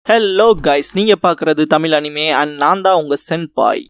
Hello guys, நீங்க பாக்குறது Tamil anime and நான் தான் உங்க சென்பாய்.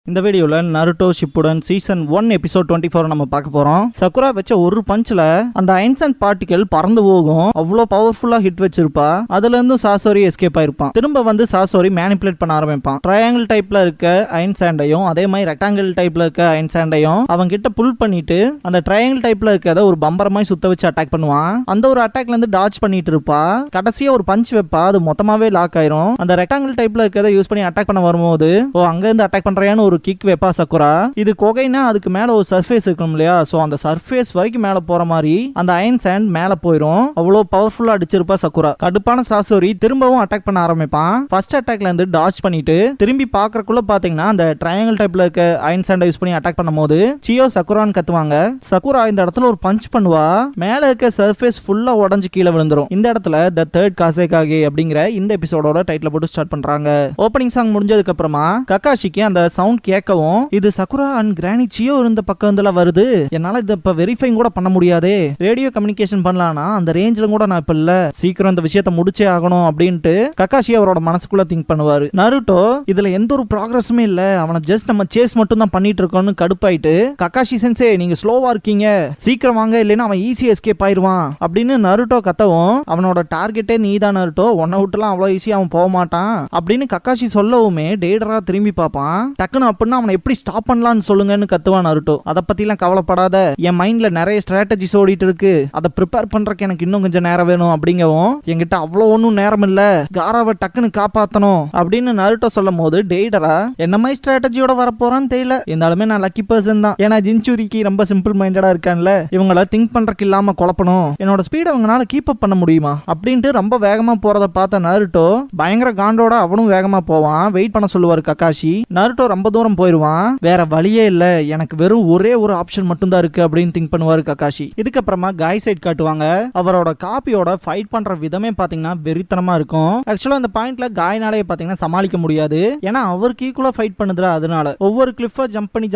இந்த வீடியோவில் நருட்டோ ஷிப்புடன் சீசன் 1 எபிசோட் 24 நம்ம பார்க்க போறோம். சக்குரா வச்ச ஒரு பஞ்சில் அந்த ஐன்சன் பார்ட்டிகல் பறந்து போகும். அவ்வளோ பவர்ஃபுல்லா ஹிட் வச்சிருப்பா. அதுல இருந்து சாசோரி எஸ்கேப் ஆயிருப்பான். திரும்ப வந்து சாசோரி மேனிபுலேட் பண்ண ஆரம்பிப்பான். ட்ரையாங்கிள் டைப்ல இருக்க ஐன்சாண்டையும் அதே மாதிரி ரெக்டாங்கிள் டைப்ல இருக்க ஐன்சாண்டையும் அவங்க கிட்ட புல் பண்ணிட்டு அந்த ட்ரையாங்கிள் டைப்ல இருக்கிறத ஒரு பம்பரமாய் சுத்த வச்சு அட்டாக் பண்ணுவான். அந்த ஒரு அட்டாக்ல இருந்து டாச் பண்ணிட்டு இருப்பா. கடைசியா ஒரு பஞ்ச் வைப்பா, அது மொத்தமாவே லாக் ஆயிரும். அந்த ரெக்டாங்கிள் டைப்ல இருக்கிறத யூஸ் பண்ணி அட்டாக் பண்ண வரும்போது அங்க இருந்து அட்டாக் பண்றியான்னு ஒரு கிக் வைப்பா சக்குரா. இது கொகைனா அதுக்கு மேல ஒரு சர்ஃபேஸ் இருக்கும் இல்லையா, சோ அந்த சர்ஃபேஸ் வரைக்கும் மேல போற மாதிரி அந்த அயன் சாண்ட் மேல போயிரும். அவ்வளவு பவர்ஃபுல்லா அடிச்சிருப்பா சக்குரா. கடுப்பான சாசோரி திரும்பவும் அட்டாக் பண்ண ஆரம்பிப்பான். ஃபர்ஸ்ட் அட்டாக்ல இருந்து டாச் பண்ணிட்டு திரும்பி பாக்குறக்குள்ள பாத்தீங்கன்னா அந்த ட்ரையாங்கிள் டைப்ல இருக்க அயன் சாண்டை யூஸ் பண்ணி அட்டாக் பண்ணும்போது சியோ சக்குரான்னு கத்துவாங்க. சக்குரா இந்த இடத்துல ஒரு பஞ்ச் பண்ணுவா. மேல இருக்க சர்ஃபேஸ் ஃபுல்லா உடஞ்சு கீழே விழுந்துரும். இந்த இடத்துல த தேர்ட் காசேகாகே அப்படிங்கிற இந்த எபிசோடோட டைட்டில் போட்டு ஸ்டார்ட் பண்றாங்க. ஓப்பனிங் சாங் முடிஞ்சதுக்கு அப்புறமா கக்காஷிக்கு அந்த சவுண்ட் கேட்கவும் இது சக்குரா அண்ட் கிரானி சியோ இருந்த பக்கம் வந்துல வருது. என்னால இத இப்ப வெரிஃபைங் கூட பண்ண முடியாதே. ரேடியோ கம்யூனிகேஷன் பண்ணலாம்னா அந்த ரேஞ்சில கூட நான் இப்ப இல்ல. சீக்கிரம் இந்த விஷயத்தை முடிச்சே ஆகணும் அப்படின்ட்டு கக்காஷி அவரோட மனசுக்குள்ள திங்க் பண்ணுவாரு. நருட்டோ இதுல எந்த ஒரு ப்ராக்ரஸுமே இல்ல, அவனை ஜஸ்ட் நம்ம சேஸ் மட்டும் தான் பண்ணிட்டு இருக்கோம்னு கடுப்பாயிட்டு கக்காஷி சென்சே நீங்க ஸ்லோவா இருக்கீங்க, சீக்கிரம் வாங்க இல்லைன்னா அவன் ஈஸியா எஸ்கேப் ஆயிருவான் அப்படின்னு நருட்டோ கத்தவும் அவனோட டார்கெட்டே நீதான் நருட்டோ, உன்னை விட்டுலாம் அவ்வளவு ஈஸியா அவன் போக மாட்டான் அப்படின்னு கக்காஷி சொல்லவுமே டேடரா திரும்பி பார்ப்பான். டக்குன்னு அப்படின்னா அவனை எப்படி ஸ்டாப் பண்ணலாம்னு சொல்லுங்கன்னு கத்துவான் நருட்டோ. அதை பத்திலாம் கவலைப்படாத, என் மைண்ட்ல நிறைய ஸ்ட்ராட்டஜிஸ் ஓடிட்டு இருக்கு, அதை ப்ரிப்பேர் பண்றதுக்கு எனக்கு இன்னும் கொஞ்சம் நேரம் வேணும் அப்படிங்கவும் என்கிட்ட அவ்வளோ ஒன்றும் நேரம் இல்ல, காராவை டக்குன்னு காப்பாத்தணும் அப்படின்னு நருட்டோ சொல்லும் போது டெய்டரா என்ன மாதிரி ஸ்ட்ராட்டஜியோட வரப்போறான்னு தெரியல. இருந்தாலுமே நான் லக்கி பர்சன் தான், ஏன்னா ஜின்சூரிக்கு ரொம்ப சிம்பிள் மைண்டடா இருக்கான்ல, இவங்கள திங்க் பண்றதுக்கு இல்லாம குழப்பணும், என்னோட ஸ்பீட் அவங்களால கீப் அப் பண்ண முடியுமா அப்படின்ட்டு ரொம்ப வேகமா போறத பார்த்த நருட்டோ பயங்கர காண்டோட அவனும் வேகமா போவான். வெயிட் பண்ண சொல்லுவாரு கக்காஷி. நருட்டோ ரொம்ப தூரம் போயிருவான். வேற வழியே இல்ல, எனக்கு வெறும் ஒரே ஒரு ஆப்ஷன் மட்டும் தான் இருக்கு அப்படின்னு திங்க் பண்ணுவாரு கக்காஷி. இதுக்கப்புறமா காய் சைட் காட்டுவாங்க. அவரோட காப்பியோட ஃபைட் பண்ற விதமே பாத்தீங்கன்னா வெறித்தனமா இருக்கும். ஆக்சுவலா அந்த பாயிண்ட்ல காய்னாலே பாத்தீங்கன்னா சமாளிக்க முடியாது, ஏன்னா அவருக்கு ஈக்குவலா ஃபைட் பண்ணுதுல, அதனால ஒவ்வொரு கிளிஃபா ஜம்ப் பண்ணி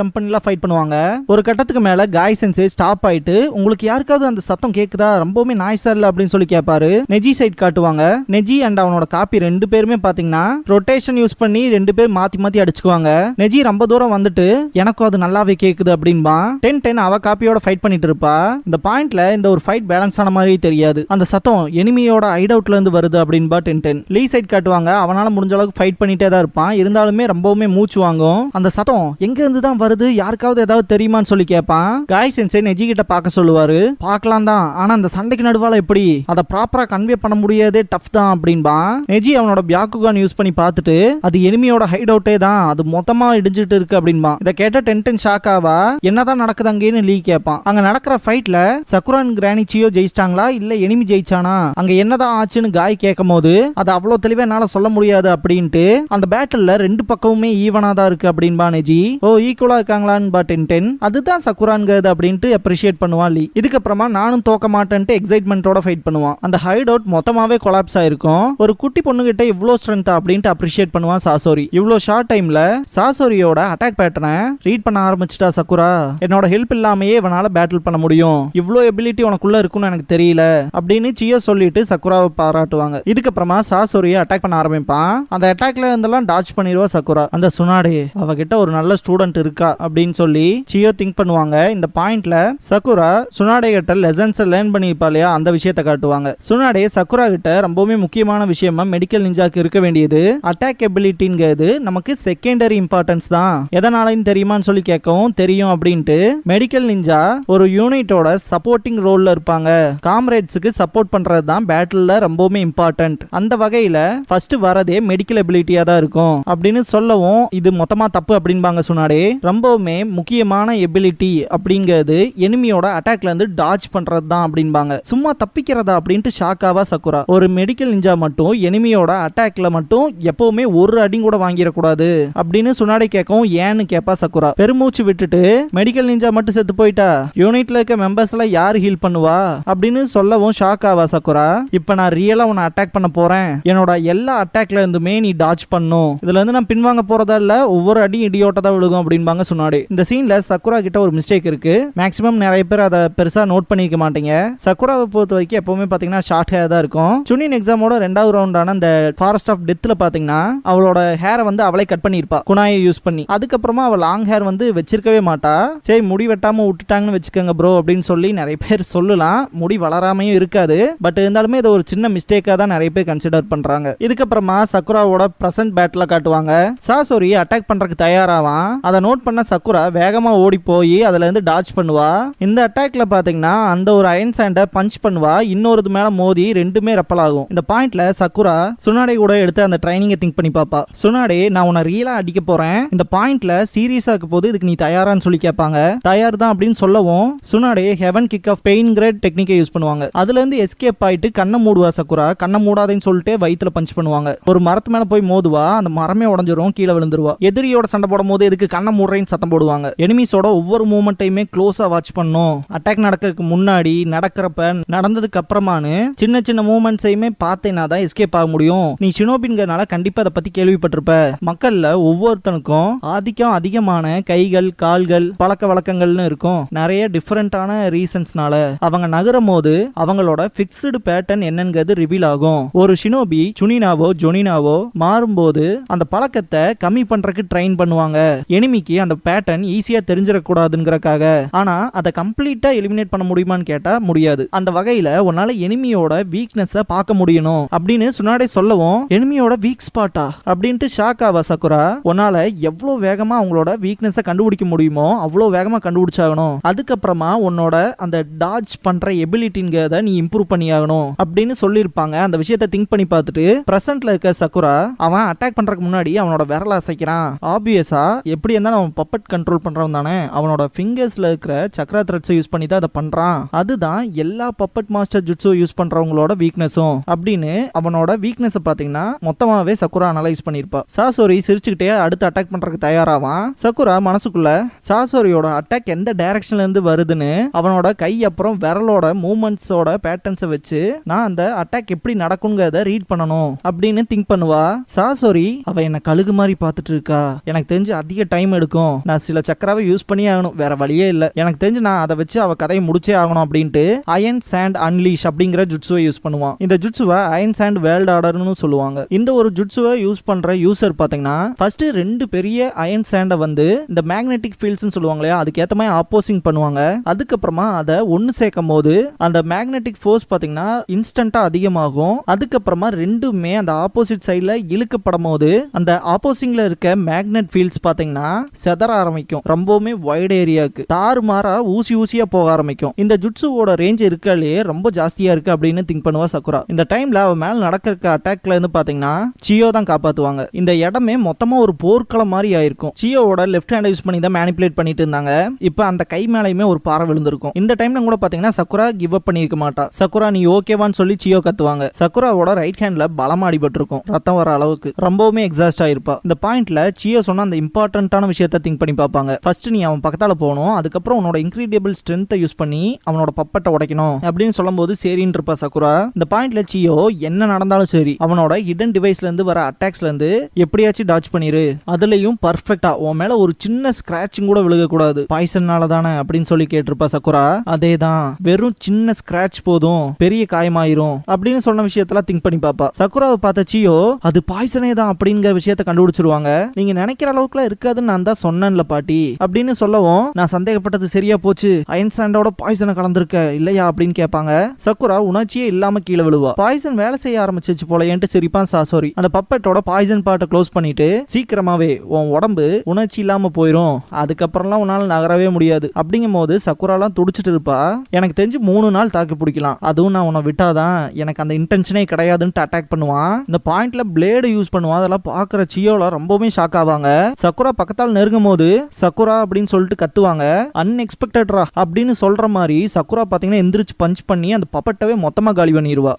ஃபைட் பண்ணுவாங்க. ஒரு கட்டத்துக்கு மேல காய் சென்சே ஸ்டாப் ஆயிட்டு உங்களுக்கு யாருக்காவது அந்த சத்தம் கேக்குதா, ரொம்பவுமே நாய்ஸா இல்ல அப்படின்னு சொல்லி கேட்பாரு. நெஜி சைட் காட்டுவாங்க. நெஜி அண்ட் அவனோட காப்பி ரெண்டு பேருமே பாத்தீங்கன்னா ரொட்டேஷன் யூஸ் பண்ணி ரெண்டு பேர் மாத்தி மாத்தி அடிச்சுக்குவாங்க. நெஜி ரொம்ப தூரம் வந்துட்டு எனக்கும் அது நல்லாவே கேக்குது அப்படின்பா. 10-10 அவ காப்பியோட ஃபைட் பண்ணிட்டு இருப்பா. இந்த பாயிண்ட்ல இந்த ஒரு ஃபைட் பேலன்ஸ் ஆன மாதிரி தெரியாது, அந்த சத்தம் எனிமியோட ஹைட் அவுட்ல இருந்து வருது அப்படின்பா 10-10. லீ சைட் காட்டுவாங்க. அவனால முடிஞ்ச அளவுக்கு ஃபைட் பண்ணிட்டே தான் இருப்பான், இருந்தாலுமே ரொம்பவுமே மூச்சு வாங்கும். அந்த சத்தம் எங்க இருந்து தான் வருது, யாருக்காவது ஏதாவது தெரியுமான்னு சொல்லி கேட்பான். காய் சென்சே நெஜி கிட்ட பார்க்க சொல்லுவாரு. பார்க்கலாம் தான், ஆனா அந்த சண்டைக்கு நடுவால எப்படி அதை ப்ராப்பரா கன்வே பண்ண முடியாதே, டஃப் தான் அப்படின்பா. நெஜி அவனோட பியாக்குகான் யூஸ் பண்ணி பார்த்துட்டு அது எனிமியோட ஹைட் அவுட்டே தான், அது மொத்தமா இடிஞ்சிட்டு இருக்கு அப்படின்பா. இத கேட்ட 10-10 ஷாக் ஆவா. என்னதான் நடக்குது அங்கேன்னு லீ கேட்பான். அங்க நடக்கிற ஃபைட்ல சக்குரா அண்ட் கிரானி சியோ ஜெயிச்சிட்டாங்களா இல்ல எனிமி ஜெயிச்சானா, அங்க என்னதான் ஆச்சுன்னு காய் கேட்கும் போது அது அவ்வளவு தெளிவா என்னால சொல்ல முடியாது அப்படின்ட்டு அந்த பேட்டில்ல ரெண்டு பக்கமுமே ஈவனா தான் இருக்கு அப்படின்பா நெஜி. ஓ ஈக்குவலா இருக்காங்களான்னு 10-10 அதுதான் சக்குரான்கிறது அப்படின்ட்டு அப்ரிஷியேட் பண்ணுவான் லீ. இதுக்கப்புறமா நானும் தோக்க மாட்டேன்ட்டு எக்ஸைட்மெண்டோட ஃபைட் பண்ணுவான். அந்த ஹைட் அவுட் மொத்தமாவே கொலாப்ஸ் ஆயிருக்கும். ஒரு குட்டி பொண்ணு கிட்ட இவ்வளவு ஸ்ட்ரென்த் அப்படின்ட்டு அப்ரிஷியேட் பண்ணுவான் சாசோரி. இவ்வளவு ஷார்ட் டைம்ல சாசோரியோட அட்டாக் பேட்டர்னை ரீட் பண்ண ஆரம்பிச்சிட்டா சக்குரா. என்னோட ஹெல்ப் இல்லாமயே இவனால பேட்டில் பண்ண முடியும், இவ்ளோ எபிலிட்டி உனக்குள்ள இருக்குன்னு எனக்கு தெரியல அப்படின்னு சியோ சொல்லிட்டு சக்குராவை பாராட்டுவாங்க. இதுக்கப்புறமா சாசோரியை அட்டாக் பண்ண ஆரம்பிப்பான். அந்த அட்டாக்ல இருந்தெல்லாம் டாச் பண்ணிடுவா சக்குரா. அந்த சுனாடே அவகிட்ட ஒரு நல்ல ஸ்டூடெண்ட் இருக்கா அப்படின்னு சொல்லி சியோ திங்க் பண்ணுவாங்க. இந்த பாயிண்ட்ல சக்குரா சுனாடே கிட்ட லெசன்ஸ் லேர்ன் பண்ணிருப்பா இல்லையா, அந்த விஷயத்தை காட்டுவாங்க. சுனாடே சக்குரா கிட்ட ரொம்பவுமே முக்கியமான விஷயமா மெடிக்கல் நிஞ்சாக்கு இருக்க வேண்டியது அட்டாக் எபிலிட்டிங்கிறது நமக்கு செகண்டரி இம்பார்ட்டன்ஸ் தான். எதனாலன்னு தெரியுமான்னு சொல்லி கேட்கவும் தெரியும் அப்படின்ட்டு மெடிக்கல் நிஞ்சா ஒரு யூனிட்டோட சப்போர்ட்டிங் ரோல்ல இருப்பாங்க. காம்ரேட்ஸுக்கு சப்போர்ட் பண்றது தான் பேட்டில்ல ரொம்பவுமே இம்பார்ட்டன்ட். அந்த வகையில ஃபர்ஸ்ட் வரதே மெடிக்கல் எபிலிட்டியா தான் இருக்கும் அப்படின்னு சொல்லவும் இது மொத்தமா தப்பு அப்படின்பாங்க சுனாடே. ரொம்பவுமே முக்கியமான எபிலிட்டி அப்படிங்கிறது எனிமியோட அட்டாக்ல இருந்து டாச் பண்றது தான் அப்படின்பாங்க. சும்மா தப்பிக்கிறதா அப்படின்ட்டு ஷாக்காவா சக்குரா. ஒரு மெடிக்கல் நிஞ்சா மட்டும் எனிமியோட அட்டாக்ல மட்டும் எப்பவுமே ஒரு அடி கூட வாங்கிடக்கூடாது அப்படின்னு சுனாடே சுனாடே கேட்கவும் ஏன்னு கேப்பா சக்குரா. பெருமூச்சு விட்டுட்டு மெடிக்கல் நிஞ்சா மட்டும் செத்து போயிட்டா, யூனிட்ல இருக்க மெம்பர்ஸ் எல்லாம் யாரு ஹீல் பண்ணுவா அப்படின்னு சொல்லவும் ஷாக் ஆவா சக்குரா. இப்ப நான் ரியலா உன்னை அட்டாக் பண்ண போறேன், என்னோட எல்லா அட்டாக்ல இருந்துமே நீ டாஜ் பண்ணும், இதுல இருந்து நான் பின்வாங்க போறதா இல்ல, ஒவ்வொரு அடி இடியோட்ட தான் விழுகும் அப்படின்பாங்க சுனாடே. இந்த சீன்ல சக்குரா கிட்ட ஒரு மிஸ்டேக் இருக்கு. மேக்ஸிமம் நிறைய பேர் அதை பெருசா நோட் பண்ணிக்க மாட்டீங்க. சக்குராவை பொறுத்த வரைக்கும் எப்பவுமே பாத்தீங்கன்னா ஷார்ட் ஹேர் தான் இருக்கும். சுனின் எக்ஸாமோட 2வது ரவுண்டான அந்த ஃபாரஸ்ட் ஆஃப் டெத்ல பாத்தீங்கன்னா அவளோட ஹேரை வந்து அவளே கட் பண்ணிருப்பா குனாயை யூஸ் பண்ணி. அதுக்கப்புறமா அவள் லாங் ஹேர் வந்து வச்சிருக்கவே மாட்டா. சரி முடி வெட்டாம விட்டுட்டாங்கன்னு வச்சுக்கோங்க ப்ரோ அப்படின்னு சொல்லி நிறைய பேர் சொல்லலாம். முடி வளராமையும் இருக்காது, பட் இருந்தாலுமே இது ஒரு சின்ன மிஸ்டேக்கா தான் நிறைய பேர் கன்சிடர் பண்றாங்க. இதுக்கப்புறமா சக்குராவோட பிரசன்ட் பேட்டில காட்டுவாங்க. சாசோரி அட்டாக் பண்றதுக்கு தயாராவான். அதை நோட் பண்ண சக்குரா வேகமா ஓடி போய் அதுல இருந்து டாஜ் பண்ணுவா. இந்த அட்டாக்ல பாத்தீங்கன்னா அந்த ஒரு அயன் சாண்டை பஞ்ச் பண்ணுவா, இன்னொரு மேல மோதி ரெண்டுமே ரெப்பல் ஆகும். இந்த பாயிண்ட்ல சக்குரா சுனாடே கூட எடுத்து அந்த ட்ரைனிங்கை திங்க் பண்ணி பாப்பா. சுனாடே நான் உன்னை ரியலா அடிக்க போறேன், இந்த பாயிண்ட்ல சீரியஸா இருக்க போது இதுக்கு நீ தயாரான்னு சொல்லி கேட்பாங்க. தயார் தான் அப்படின்னு சொல்லவும் சுனாடே ஹெவன் கிக் ஆஃப் பெயின் கிரேட் டெக்னிக்கை யூஸ் பண்ணுவாங்க. அதுல இருந்து எஸ்கேப் ஆயிட்டு கண்ணை மூடுவா சக்குரா. கண்ணை மூடாதேன்னு சொல்லிட்டு வயித்துல பஞ்ச் பண்ணுவாங்க. ஒரு மரத்து மேல போய் மோதுவா, அந்த மரமே உடஞ்சிரும், கீழே விழுந்துருவா. எதிரியோட சண்டை போடும் போது எதுக்கு கண்ணை மூடுறேன்னு சத்தம் போடுவாங்க. எனிமீஸோட ஒவ்வொரு மூமெண்ட்டையுமே க்ளோஸா வாட்ச் பண்ணும். அட்டாக் நடக்கிறதுக்கு முன்னாடி, நடக்கிறப்ப, நடந்ததுக்கு அப்புறமானு சின்ன சின்ன மூமெண்ட்ஸையுமே பார்த்தேன்னா தான் எஸ்கேப் ஆக முடியும். நீ ஷினோபின்கனால கண்டிப்பா அதை பத்தி கேள்விப்பட்டிருப்ப. மக்கள்ல ஒவ்வொருத்தனுக்கும் ஆதிக்கம் அதிகமான கைகள், கால்கள், பழக்க வழக்கங்கள்னு இருக்கும். நிறைய டிஃபரெண்டான ரீசன்ஸ்னால அவங்க நகரும் போது அவங்களோட பிக்ஸ்டு பேட்டர்ன் என்னங்கிறது ரிவீல் ஆகும். ஒரு ஷினோபி சுனினாவோ ஜொனினாவோ மாறும்போது அந்த பழக்கத்தை கம்மி பண்றதுக்கு ட்ரெயின் பண்ணுவாங்க. எனிமிக்கு அந்த பேட்டர்ன் ஈஸியா தெரிஞ்சிடக்கூடாதுங்கிறக்காக. ஆனா அதை கம்ப்ளீட்டா எலிமினேட் பண்ண முடியுமான்னு கேட்டா முடியாது. அந்த வகையில உன்னால எனிமியோட வீக்னஸ் பார்க்க முடியணும் அப்படின்னு சுனாடே சொல்லவும், எனிமியோட வீக் ஸ்பாட்டா அப்படின்ட்டு ஷாக் ஆவா சக்குரா. உன்னால எவ்வளவு வேகமா அவங்களோட வீக்னஸை கண்டுபிடிக்க முடியுமோ அவ்வளவு வேகமா கண்டுபிடிச்சாகணும். அதுக்கப்புறமா உன்னோட அந்த டாஜ் பண்ற எபிலிட்டிங்கிறத நீ இம்ப்ரூவ் பண்ணியாகணும் அப்படின்னு சொல்லியிருப்பாங்க. அந்த விஷயத்தை திங்க் பண்ணி பார்த்துட்டு பிரசன்ட்ல இருக்க சக்குரா அவன் அட்டாக் பண்றதுக்கு முன்னாடி அவனோட விரல அசைக்கிறான். ஆப்வியஸா எப்படி இருந்தாலும் அவன் பப்பட் கண்ட்ரோல் பண்றவன் தானே, அவனோட ஃபிங்கர்ஸ்ல இருக்கிற சக்ரா த்ரெட்ஸை யூஸ் பண்ணி தான் அதை பண்றான். அதுதான் எல்லா பப்பட் மாஸ்டர் ஜுட்ஸோ யூஸ் பண்றவங்களோட வீக்னஸும் அப்படின்னு அவனோட வீக்னஸ் பாத்தீங்கன்னா மொத்தமாவே சக்குரா அனலைஸ் பண்ணிருப்பா. சாசோரி சிரிச்சுக்கிட்டே அடுத்து அட்டாக் பண்றதுக்கு தயாராவான். சக்குரா மனசுக்குள்ள சாசோரியோட அட்டாக் எந்த டைரக்ஷன்ல இருந்து வருதுன்னு அவனோட கை அப்புறம் விரலோட மூவ்மெண்ட்ஸோட பேட்டர்ன்ஸை வச்சு நான் அந்த அட்டாக் எப்படி நடக்குங்கிறத ரீட் பண்ணணும் அப்படின்னு திங்க் பண்ணுவா. சாசோரி அவ என்ன கழுகு மாதிரி பார்த்துட்டு இருக்கா, எனக்கு தெரிஞ்சு அதிக டைம் எடுக்கும், நான் சில சக்கராவை யூஸ் பண்ணி ஆகணும், வேற வழியே இல்லை, எனக்கு தெரிஞ்சு நான் அதை வச்சு அவ கதையை முடிச்சே ஆகணும் அப்படின்ட்டு அயன் சாண்ட் அன்லீஷ் அப்படிங்கிற ஜுட்ஸுவை யூஸ் பண்ணுவான். இந்த ஜுட்ஸுவை அயன் சாண்ட் வேர்ல்ட் ஆர்டர்னு சொல்லுவாங்க. இந்த ஒரு ஜுட்ஸுவை யூஸ் பண்ற யூசர் பாத்தீங்கன்னா ஃபர்ஸ்ட் 2 பெரிய அயன் சாண்டை வந்து இந்த மேக்னெட்டிக் ஃபீல்ட்ஸ் சொல்லுவாங்க இல்லையா, அதுக்கு ஏத்த மாதிரி ஆப்போசிங் பண்ணுவாங்க. அதுக்கப்புறமா அதை ஒன்னு சேர்க்கும் போது அந்த மேக்னெட்டிக் ஃபோர்ஸ் பாத்தீங்கன்னா இன்ஸ்டன்டா அதிகமாகும். அதுக்கப்புறமா ரெண்டுமே அந்த ஆப்போசிட் சைட்ல இழுக்கப்படும் போது அந்த ஆப்போசிங்ல இருக்க மேக்னெட் ஃபீல்ட்ஸ் பாத்தீங்கன்னா செதற ஆரம்பிக்கும். ரொம்பவுமே வைட் ஏரியாவுக்கு தாறுமாறா ஊசியா போக ஆரம்பிக்கும். இந்த ஜுட்ஸுவோட ரேஞ்ச் இருக்காலே ரொம்ப ஜாஸ்தியா இருக்கு அப்படின்னு திங்க் பண்ணுவா சக்குரா. இந்த டைம்ல அவ மேல நடக்கிற அட்டாக்ல இருந்து பாத்தீங்கன்னா சியோ தான் காப்பாத்துவாங்க. இந்த இடமே மொத்தமா ஒரு போர்க்களம் மாதிரி ஆயிருக்கும். சியோவோட லெஃப்ட் ஹேண்ட் யூஸ் பண்ணி தான் மேனிபுலேட் பண்ணிட்டு இருந்தாங்க. இப்ப அந்த கை மேலயுமே ஒரு பாறை விழுந்திருக்கும். இந்த டைம்ல கூட பாத்தீங்கன்னா சக்குரா கிவ் அப் பண்ணிருக்க மாட்டா. சக்குரா நீ ஓகேவான்னு சொல்லி சியோ கத்துவாங்க. சக்குராவோட ரைட் ஹேண்ட்ல பலமா அடிபட்டிருக்கும், ரத்தம் வர அளவுக்கு. ரொம்பவுமே எக்ஸாஸ்ட் ஆயிருப்பா. இந்த பாயிண்ட்ல சியோ சொன்ன அந்த இம்பார்ட்டன்டான விஷயத்தை திங்க் பண்ணி பார்ப்பாங்க. ஃபர்ஸ்ட் நீ அவன் பக்கத்தால போகணும், அதுக்கப்புறம் உன்னோட இன்கிரீடியபிள் ஸ்ட்ரென்த்தை யூஸ் பண்ணி அவனோட பப்பட்டை உடைக்கணும் அப்படின்னு சொல்லும் போது சரின்னு இருப்பா சக்குரா. இந்த பாயிண்ட்ல சியோ என்ன நடந்தாலும் சரி அவனோட ஹிடன் டிவைஸ்ல இருந்து வர அட்டாக்ஸ்ல இருந்து எப்படியாச்சும் டாச் பண்ணிரு, அதுலயும் பர்ஃபெக்டா உன் மேல ஒரு சின்ன ஸ்கிராட்சிங் கூட விழுக கூடாது, பாய்சன்னால தானே அப்படின்னு சொல்லி கேட்டிருப்பா சக்குரா. அதேதான், வெறும் சின்ன ஸ்கிராட்ச் போதும் பெரிய காயமாயிரும் அப்படின்னு சொன்ன விஷயத்துல திங்க் பண்ணி பாப்பா. சக்குராவை பார்த்த சியோ அது பாய்சனே தான் அப்படிங்கிற விஷயத்த கண்டுபிடிச்சிருவாங்க. நீங்க நினைக்கிற அளவுக்குலாம் இருக்காதுன்னு நான் தான் சொன்னேன்ல பாட்டி அப்படின்னு சொல்லவும், நான் சந்தேகப்பட்டது சரியா போச்சு, அயன் சாண்டோட பாய்சனை கலந்துருக்க இல்லையா அப்படின்னு கேட்பாங்க. சக்குரா உணர்ச்சியே இல்லாம கீழே விழுவா. பாய்சன் வேலை செய்ய ஆரம்பிச்சிச்சு போல ஏன்ட்டு சிரிப்பான் சாசோரி. அந்த பப்பட்டோட பாய்சன் பார்ட்டை க்ளோஸ் பண்ணிட்டு சீக்கிரமாவே உன் உடம்பு உணர்ச்சி இல்லாம போயிரும், அதுக்கப்புறம்லாம் உன்னால நகரவே முடியாது அப்படிங்கும் போது சக்குராலாம் துடிச்சிட்டு இருப்பா. எனக்கு தெரிஞ்சு 3 நாள் தாக்கி பிடிக்கலாம், அதுவும் நான் உன்னை விட்டாதான், எனக்கு அந்த இன்டென்ஷனே கிடையாதுன்னு அட்டாக் பண்ணுவான். இந்த பாயிண்ட்ல பிளேடு யூஸ் பண்ணுவான். அதெல்லாம் பாக்குற சியோல ரொம்பவே ஷாக் ஆவாங்க. சக்குரா பக்கத்தால் நெருங்கும் போது சக்குரா அப்படின்னு சொல்லிட்டு கத்துவாங்க. அன்எக்ஸ்பெக்டட்ரா அப்படின்னு சொல்ற மாதிரி சக்குரா பாத்தீங்கன்னா எந்திரிச்சு பஞ்ச் பண்ணி அந்த பப்பட்டவே மொத்தமா காலி பண்ணிடுவா.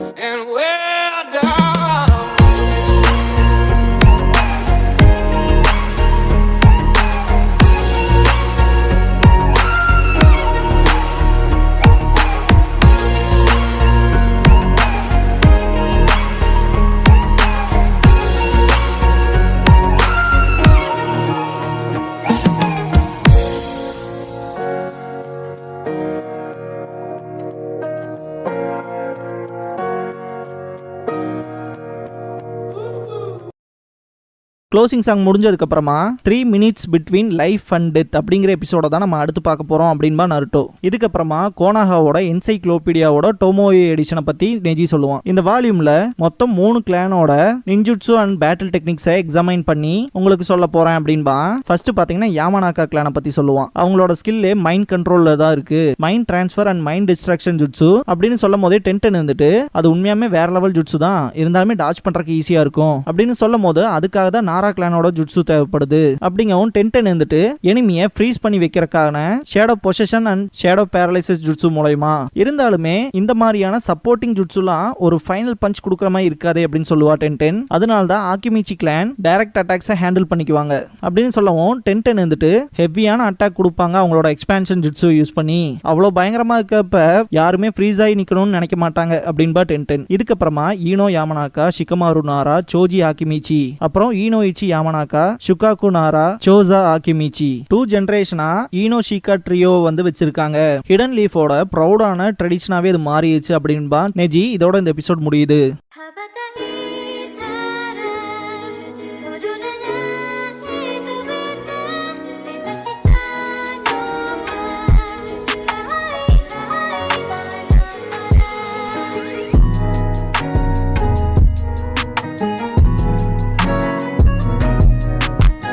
க்ளோசிங் சாங் முடிஞ்சதுக்கு அப்புறமா 3 minutes between life and death அப்படிங்கிற எபிசோட தான் நம்ம அடுத்து பார்க்க போறோம் அப்படின்பா நருட்டோ. இதுக்கப்புறமா கோனாகாவோட என்சைக்ளோபீடியாவோட டோமோயி எடிஷனை பத்தி நெஜி சொல்லுவான். இந்த வால்யூம்ல மொத்தம் 3 கிளானோட நிஞ்சுட்சு அண்ட் பேட்டில் டெக்னிக்ஸை எக்ஸாமைன் பண்ணி உங்களுக்கு சொல்ல போறேன் அப்படின்பா. ஃபர்ஸ்ட் பாத்தீங்கன்னா யாமனாக்கா கிளானை பத்தி சொல்லுவான். அவங்களோட ஸ்கில்லே மைண்ட் கண்ட்ரோல்ல தான் இருக்கு. Mind transfer and mind distraction jutsu அப்படின்னு சொல்லும் போதே டென்டன் இருந்துட்டு அது உண்மையாமே வேற லெவல் ஜுட்சு தான், இருந்தாலுமே டாச் பண்றதுக்கு ஈஸியா இருக்கும் அப்படின்னு சொல்லும் போது அதுக்காக தான் நாரா கிளானோட ஜுட்சு தேவைப்படுது அப்படிங்கவும் டென்டன் இருந்துட்டு எனிமியை ஃப்ரீஸ் பண்ணி வைக்கிறதுக்கான shadow possession and shadow paralysis jutsu மூலமா. இருந்தாலுமே இந்த மாதிரியான சப்போர்ட்டிங் ஜுட்சுலாம் ஒரு ஃபைனல் பஞ்ச் கொடுக்குற மாதிரி இருக்காதே அப்படின்னு சொல்லுவா டென்டன். அதனால தான் ஆக்கிமிச்சி கிளான் டைரக்ட் அட்டாக்ஸை ஹேண்டில் பண்ணிக்குவாங்க அப்படின்னு சொல்லவும் டென்டன் இருந்துட்டு ஹெவியான அட்டாக் கொடுப்பாங்க அவங்களோட எக்ஸ்பான்ஷன் ஜுட்சு யூஸ் பண்ணி. அவ்வளோ பயங்கரமா இருக்கப்ப யாருமே ஃப்ரீஸ் ஆகி நிக்கணும்னு நினைக்க மாட்டாங்க அப்படின்பா டென்டன். இதுக்கப்புறமா ஈனோ யாமனாக்கா, ஷிகமாரு நாரா, சோஜி ஆக்கிமிச்சி, அப்புறம் ஈனோ இச்சி யாமனாக்கா, ஷுகாக்கு நாரா, சோசா ஆக்கிமிச்சி 2 ஜெனரேஷனா ஈனோ ஷிகா ட்ரியோ வந்து வச்சிருக்காங்க. ஹிடன் லீஃபோட ப்ரௌடான ட்ரெடிஷனாவே இது மாறிடுச்சு அப்படின்பா நெஜி. இதோட இந்த எபிசோட் முடியுது.